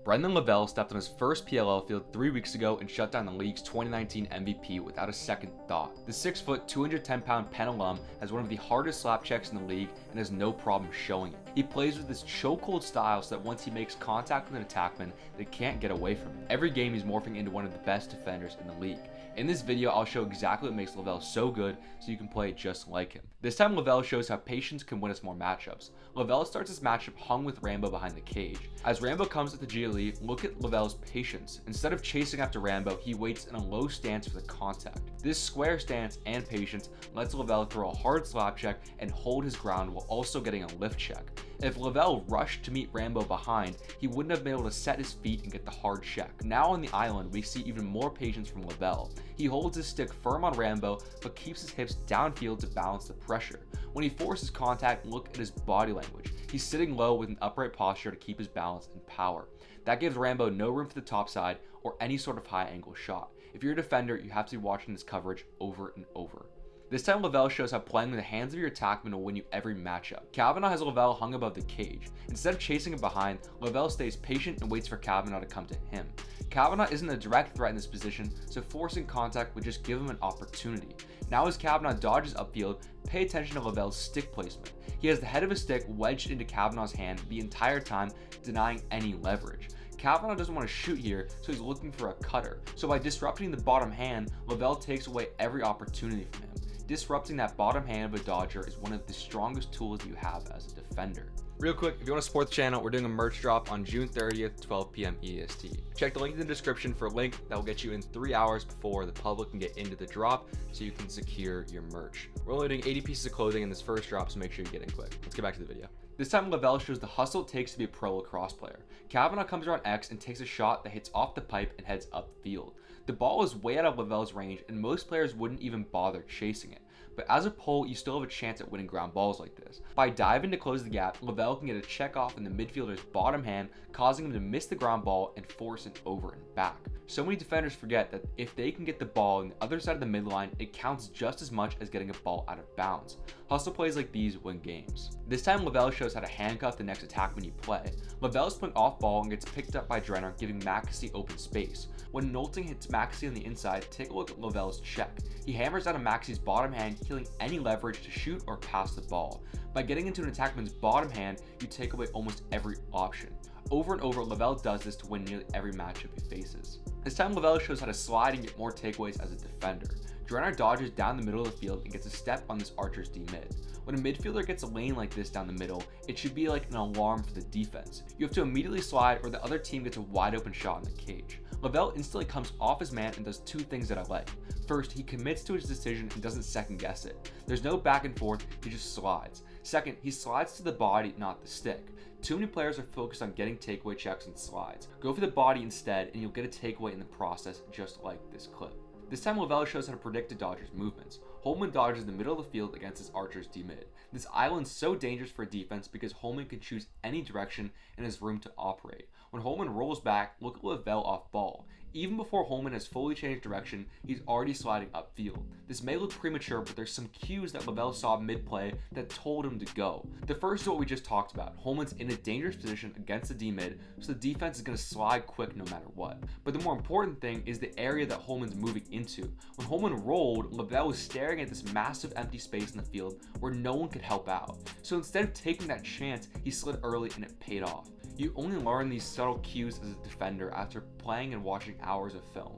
Lavelle stepped on his first PLL field 3 weeks ago and shut down the league's 2019 MVP without a second thought. The 6-foot, 210-pound Penn alum has one of the hardest slap checks in the league and has no problem showing it. He plays with this chokehold style so that once he makes contact with an attackman, they can't get away from him. Every game he's morphing into one of the best defenders in the league. In this video, I'll show exactly what makes Lavelle so good so you can play just like him. This time Lavelle shows how patience can win us more matchups. Lavelle starts his matchup hung with Rambo behind the cage. As Rambo comes at the GLE, look at Lavelle's patience. Instead of chasing after Rambo, he waits in a low stance for the contact. This square stance and patience lets Lavelle throw a hard slap check and hold his ground while also getting a lift check. If Lavelle rushed to meet Rambo behind, he wouldn't have been able to set his feet and get the hard check. Now on the island, we see even more patience from Lavelle. He holds his stick firm on Rambo, but keeps his hips downfield to balance the pressure. When he forces contact, look at his body language. He's sitting low with an upright posture to keep his balance and power. That gives Rambo no room for the top side or any sort of high angle shot. If you're a defender, you have to be watching this coverage over and over. This time Lavelle shows how playing with the hands of your attackman will win you every matchup. Kavanaugh has Lavelle hung above the cage. Instead of chasing him behind, Lavelle stays patient and waits for Kavanaugh to come to him. Kavanaugh isn't a direct threat in this position, so forcing contact would just give him an opportunity. Now as Kavanaugh dodges upfield, pay attention to Lavelle's stick placement. He has the head of his stick wedged into Kavanaugh's hand the entire time, denying any leverage. Kavanaugh doesn't want to shoot here, so he's looking for a cutter. So by disrupting the bottom hand, Lavelle takes away every opportunity from him. Disrupting that bottom hand of a dodger is one of the strongest tools you have as a defender. Real quick, if you want to support the channel, we're doing a merch drop on June 30th, 12 p.m. EST. Check the link in the description for a link that will get you in 3 hours before the public can get into the drop so you can secure your merch. We're only doing 80 pieces of clothing in this first drop, so make sure you get in quick. Let's get back to the video. This time Lavelle shows the hustle it takes to be a pro lacrosse player. Kavanaugh comes around X and takes a shot that hits off the pipe and heads upfield. The ball is way out of Lavelle's range and most players wouldn't even bother chasing it. But as a pole, you still have a chance at winning ground balls like this. By diving to close the gap, Lavelle can get a check off in the midfielder's bottom hand, causing him to miss the ground ball and force it over and back. So many defenders forget that if they can get the ball on the other side of the midline, it counts just as much as getting a ball out of bounds. Hustle plays like these win games. This time Lavelle shows how to handcuff the next attackman you play. Lavelle is playing off ball and gets picked up by Drenner, giving Maxey open space. When Knowlton hits Maxey on the inside, take a look at Lavelle's check. He hammers out of Maxey's bottom hand, killing any leverage to shoot or pass the ball. By getting into an attackman's bottom hand, you take away almost every option. Over and over, Lavelle does this to win nearly every matchup he faces. This time Lavelle shows how to slide and get more takeaways as a defender. Drenner dodges down the middle of the field and gets a step on this archer's D-mid. When a midfielder gets a lane like this down the middle, it should be like an alarm for the defense. You have to immediately slide or the other team gets a wide open shot in the cage. Lavelle instantly comes off his man and does two things that I like. First, he commits to his decision and doesn't second guess it. There's no back and forth, he just slides. Second, he slides to the body, not the stick. Too many players are focused on getting takeaway checks and slides. Go for the body instead and you'll get a takeaway in the process, just like this clip. This time Lavelle shows how to predict a dodger's movements. Holman dodges the middle of the field against his archer's D-mid. This island's so dangerous for defense because Holman can choose any direction and has room to operate. When Holman rolls back, look at Lavelle off ball. Even before Holman has fully changed direction, he's already sliding upfield. This may look premature, but there's some cues that Lavelle saw mid-play that told him to go. The first is what we just talked about. Holman's in a dangerous position against the D-mid, so the defense is going to slide quick no matter what. But the more important thing is the area that Holman's moving into. When Holman rolled, Lavelle was staring at this massive empty space in the field where no one could help out. So instead of taking that chance, he slid early and it paid off. You only learn these subtle cues as a defender after playing and watching hours of film.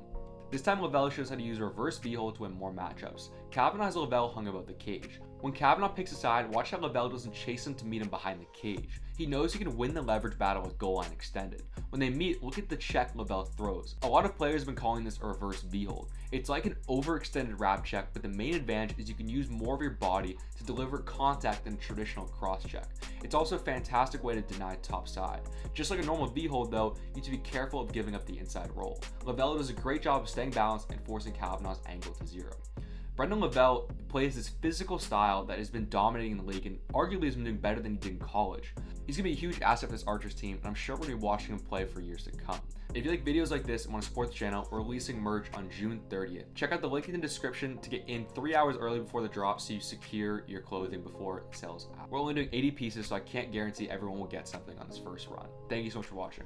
This time Lavelle shows how to use reverse V-hold to win more matchups. Kavanaugh has Lavelle hung above the cage. When Kavanaugh picks a side, watch how Lavelle doesn't chase him to meet him behind the cage. He knows he can win the leverage battle with goal line extended. When they meet, look at the check Lavelle throws. A lot of players have been calling this a reverse V-hold. It's like an overextended wrap check, but the main advantage is you can use more of your body to deliver contact than a traditional cross check. It's also a fantastic way to deny top side. Just like a normal V-hold though, you need to be careful of giving up the inside roll. Lavelle does a great job of staying balanced and forcing Kavanaugh's angle to zero. Lavelle plays this physical style that has been dominating the league and arguably has been doing better than he did in college. He's going to be a huge asset for this Archers team, and I'm sure we're going to be watching him play for years to come. If you like videos like this and want to support the channel, we're releasing merch on June 30th. Check out the link in the description to get in 3 hours early before the drop so you secure your clothing before it sells out. We're only doing 80 pieces, so I can't guarantee everyone will get something on this first run. Thank you so much for watching.